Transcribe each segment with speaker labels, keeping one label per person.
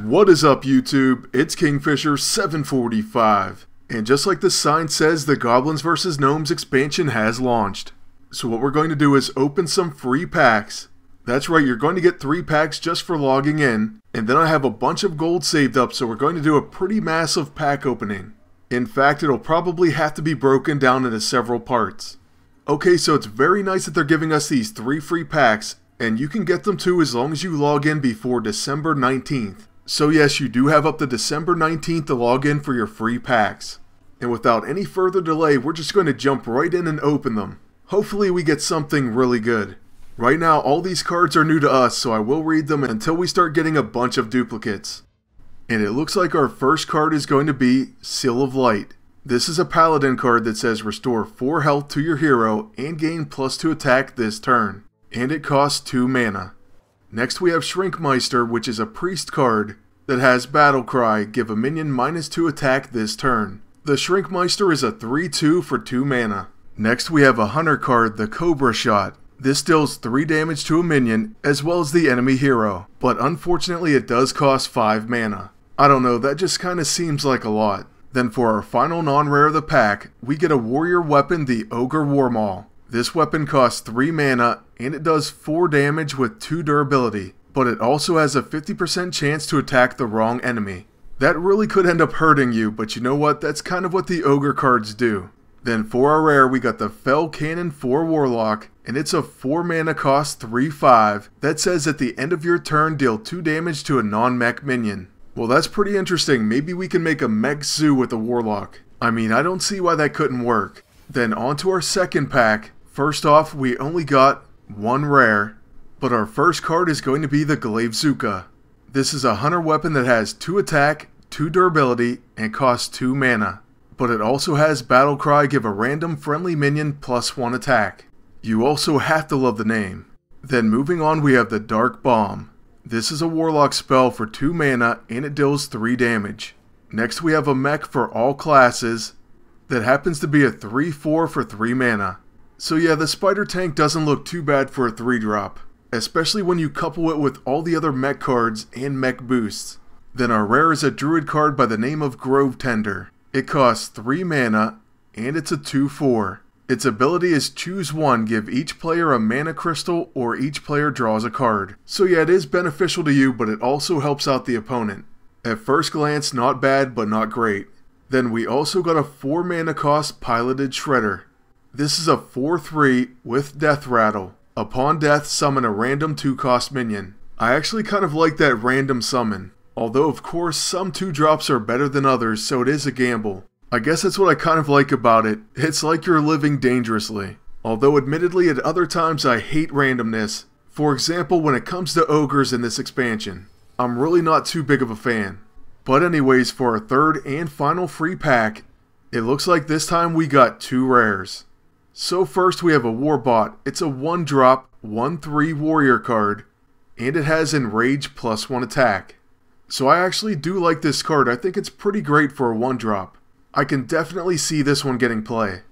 Speaker 1: What is up, YouTube? It's Kingfisher745, and just like the sign says, the Goblins vs. Gnomes expansion has launched. So what we're going to do is open some free packs. That's right, you're going to get 3 packs just for logging in, and then I have a bunch of gold saved up, so we're going to do a pretty massive pack opening. In fact, it'll probably have to be broken down into several parts. Okay, so it's very nice that they're giving us these 3 free packs, and you can get them too as long as you log in before December 19th. So yes, you do have up to December 19th to log in for your free packs. And without any further delay, we're just going to jump right in and open them. Hopefully we get something really good. Right now, all these cards are new to us, so I will read them until we start getting a bunch of duplicates. And it looks like our first card is going to be Seal of Light. This is a Paladin card that says restore 4 health to your hero and gain +2 attack this turn. And it costs 2 mana. Next we have Shrinkmeister, which is a priest card that has Battle Cry, give a minion -2 attack this turn. The Shrinkmeister is a 3/2 for 2 mana. Next we have a Hunter card, the Cobra Shot. This deals 3 damage to a minion as well as the enemy hero, but unfortunately it does cost 5 mana. I don't know, that just kinda seems like a lot. Then for our final non-rare of the pack, we get a warrior weapon, the Ogre Warmaul. This weapon costs 3 mana, and it does 4 damage with 2 durability, but it also has a 50% chance to attack the wrong enemy. That really could end up hurting you, but you know what, that's kind of what the Ogre cards do. Then for our rare, we got the Fell Cannon 4 Warlock, and it's a 4 mana cost 3/5 that says at the end of your turn deal 2 damage to a non-mech minion. Well, that's pretty interesting. Maybe we can make a mech zoo with the Warlock. I mean, I don't see why that couldn't work. Then on to our second pack. First off, we only got 1 rare, but our first card is going to be the Glaivezuka. This is a hunter weapon that has 2 attack, 2 durability, and costs 2 mana. But it also has Battle Cry, give a random friendly minion +1 attack. You also have to love the name. Then moving on, we have the Dark Bomb. This is a Warlock spell for 2 mana, and it deals 3 damage. Next we have a mech for all classes that happens to be a 3/4 for 3 mana. So yeah, the Spider Tank doesn't look too bad for a 3-drop, especially when you couple it with all the other mech cards and mech boosts. Then our rare is a Druid card by the name of Grove Tender. It costs 3 mana, and it's a 2/4. Its ability is choose 1, give each player a mana crystal, or each player draws a card. So yeah, it is beneficial to you, but it also helps out the opponent. At first glance, not bad, but not great. Then we also got a 4 mana cost Piloted Shredder. This is a 4/3 with Death Rattle. Upon death, summon a random 2-cost minion. I actually kind of like that random summon. Although of course some 2-drops are better than others, so it is a gamble. I guess that's what I kind of like about it. It's like you're living dangerously. Although admittedly at other times I hate randomness. For example, when it comes to ogres in this expansion. I'm really not too big of a fan. But anyways, for our third and final free pack, it looks like this time we got 2 rares. So first we have a Warbot. It's a 1-drop, 1/3 warrior card, and it has Enrage +1 attack. So I actually do like this card. I think it's pretty great for a 1-drop. I can definitely see this one getting play.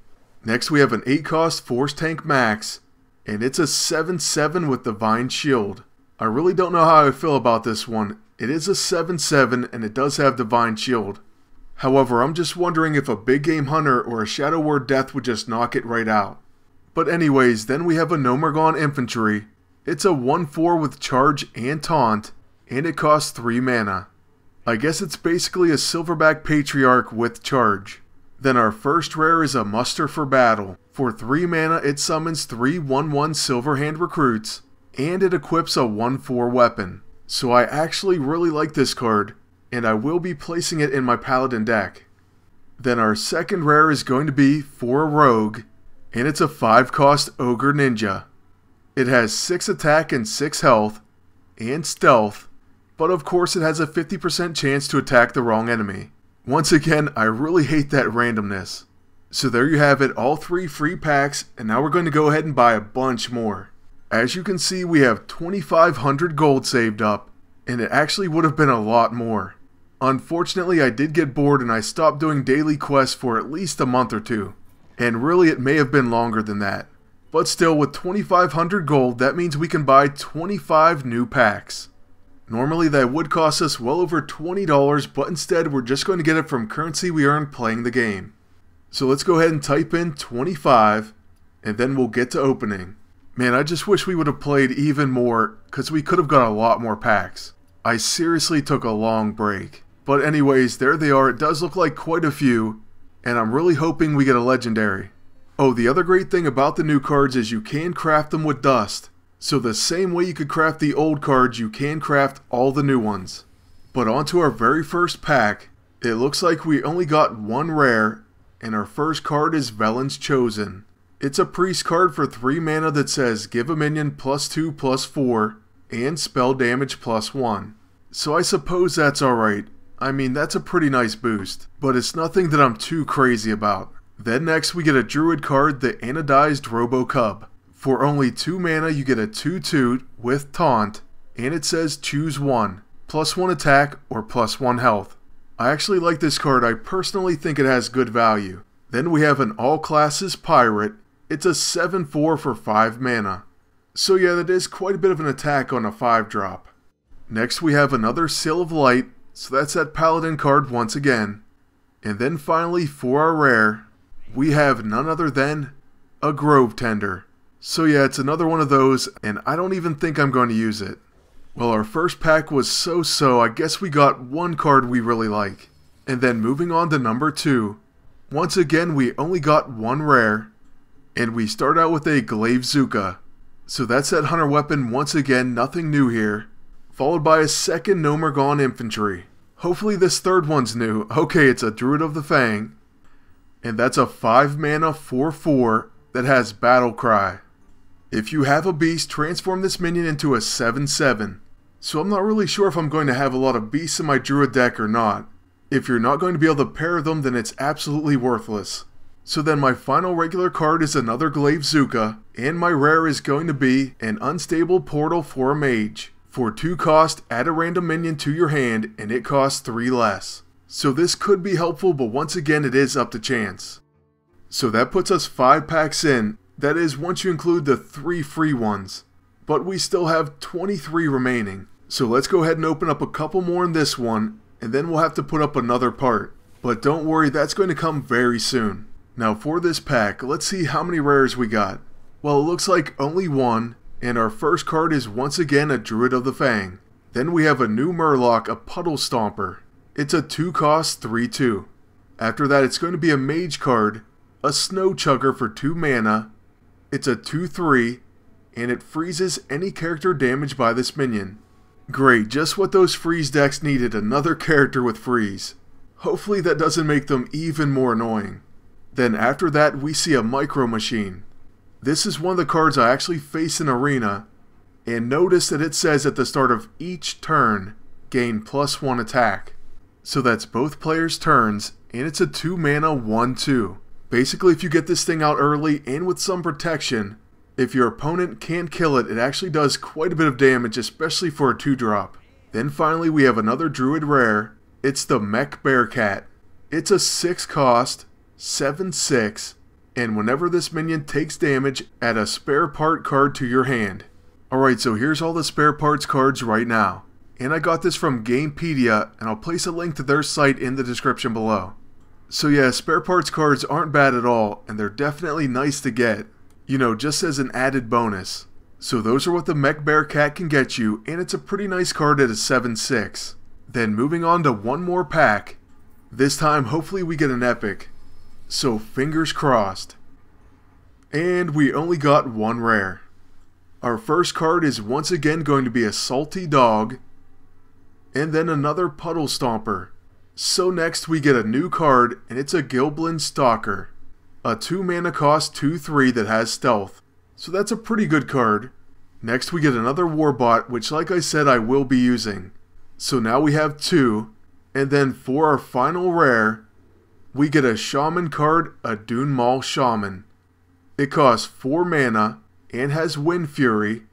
Speaker 1: Next we have an 8-cost Force Tank Max, and it's a 7/7 with Divine Shield. I really don't know how I feel about this one. It is a 7/7 and it does have Divine Shield. However, I'm just wondering if a big game hunter or a Shadow Word Death would just knock it right out. But anyways, then we have a Nomergon Infantry. It's a 1/4 with charge and taunt, and it costs 3 mana. I guess it's basically a Silverback Patriarch with charge. Then our first rare is a Muster for Battle. For 3 mana, it summons 3 1/1 Silverhand Recruits, and it equips a 1/4 weapon. So I actually really like this card, and I will be placing it in my Paladin deck. Then our second rare is going to be for a Rogue, and it's a 5-cost Ogre Ninja. It has 6 attack and 6 health, and stealth, but of course it has a 50% chance to attack the wrong enemy. Once again, I really hate that randomness. So there you have it, all 3 free packs, and now we're going to go ahead and buy a bunch more. As you can see, we have 2,500 gold saved up, and it actually would have been a lot more. Unfortunately, I did get bored and I stopped doing daily quests for at least a month or 2. And really it may have been longer than that. But still, with 2,500 gold, that means we can buy 25 new packs. Normally that would cost us well over $20, but instead we're just going to get it from currency we earned playing the game. So let's go ahead and type in 25, and then we'll get to opening. Man, I just wish we would have played even more, because we could have got a lot more packs. I seriously took a long break. But anyways, there they are. It does look like quite a few, and I'm really hoping we get a legendary. Oh, the other great thing about the new cards is you can craft them with dust. So the same way you could craft the old cards, you can craft all the new ones. But onto our very first pack, it looks like we only got one rare, and our first card is Velen's Chosen. It's a priest card for 3 mana that says give a minion +2/+4 and spell damage +1. So I suppose that's alright. I mean, that's a pretty nice boost, but it's nothing that I'm too crazy about. Then next we get a druid card, the Anodized Robo-Cub. For only 2 mana you get a 2/2 with taunt, and it says choose one, +1 attack or +1 health. I actually like this card. I personally think it has good value. Then we have an all classes pirate. It's a 7/4 for 5 mana. So yeah, that is quite a bit of an attack on a 5-drop. Next we have another Seal of Light, so that's that paladin card once again. And then finally for our rare, we have none other than a Grove Tender. So yeah, it's another one of those, and I don't even think I'm going to use it. Well, our first pack was so-so. I guess we got one card we really like. And then moving on to number 2. Once again, we only got one rare, and we start out with a Glaive-Zuka. So that's that hunter weapon once again, nothing new here. Followed by a second Nomergon Infantry. Hopefully this third one's new. Okay, it's a Druid of the Fang. And that's a 5 mana 4/4 that has Battle Cry. If you have a beast, transform this minion into a 7/7. So I'm not really sure if I'm going to have a lot of beasts in my druid deck or not. If you're not going to be able to pair them, then it's absolutely worthless. So then my final regular card is another Glaive-Zuka, and my rare is going to be an Unstable Portal for a Mage. For 2 cost, add a random minion to your hand, and it costs 3 less. So this could be helpful, but once again it is up to chance. So that puts us 5 packs in, that is once you include the 3 free ones. But we still have 23 remaining. So let's go ahead and open up a couple more in this one, and then we'll have to put up another part. But don't worry, that's going to come very soon. Now for this pack, let's see how many rares we got. Well, it looks like only one, and our first card is once again a Druid of the Fang. Then we have a new Murloc, a Puddle Stomper. It's a 2 cost 3/2. After that it's going to be a Mage card, a Snow Chugger for 2 mana. It's a 2/3, and it freezes any character damaged by this minion. Great, just what those freeze decks needed, another character with freeze. Hopefully that doesn't make them even more annoying. Then after that we see a Micro Machine. This is one of the cards I actually face in Arena, and notice that it says at the start of each turn, gain +1 attack. So that's both players' turns, and it's a 2 mana 1/2. Basically, if you get this thing out early and with some protection, if your opponent can't kill it, it actually does quite a bit of damage, especially for a 2-drop. Then finally we have another Druid rare. It's the Mech Bearcat. It's a 6 cost, 7/6, and whenever this minion takes damage, add a spare part card to your hand. Alright, so here's all the spare parts cards right now. And I got this from Gamepedia, and I'll place a link to their site in the description below. So yeah, spare parts cards aren't bad at all, and they're definitely nice to get. You know, just as an added bonus. So those are what the Mech Bearcat can get you, and it's a pretty nice card at a 7/6. Then moving on to one more pack. This time hopefully we get an epic. So fingers crossed. And we only got one rare. Our first card is once again going to be a Salty Dog, and then another Puddle Stomper. So next we get a new card, and it's a Goblin Stalker. A 2 mana cost 2/3 that has stealth. So that's a pretty good card. Next we get another Warbot, which like I said I will be using. So now we have 2, and then for our final rare, we get a Shaman card, a Dune Maul Shaman. It costs 4 mana and has Wind Fury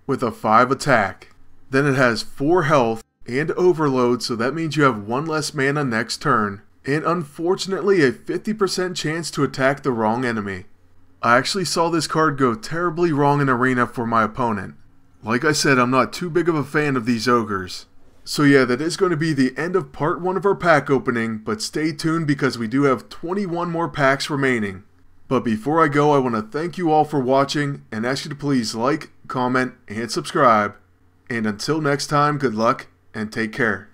Speaker 1: with a 5 attack. Then it has 4 health and Overload, so that means you have 1 less mana next turn, and unfortunately a 50% chance to attack the wrong enemy. I actually saw this card go terribly wrong in Arena for my opponent. Like I said, I'm not too big of a fan of these ogres. So yeah, that is going to be the end of part 1 of our pack opening, but stay tuned because we do have 21 more packs remaining. But before I go, I want to thank you all for watching and ask you to please like, comment, and subscribe. And until next time, good luck and take care.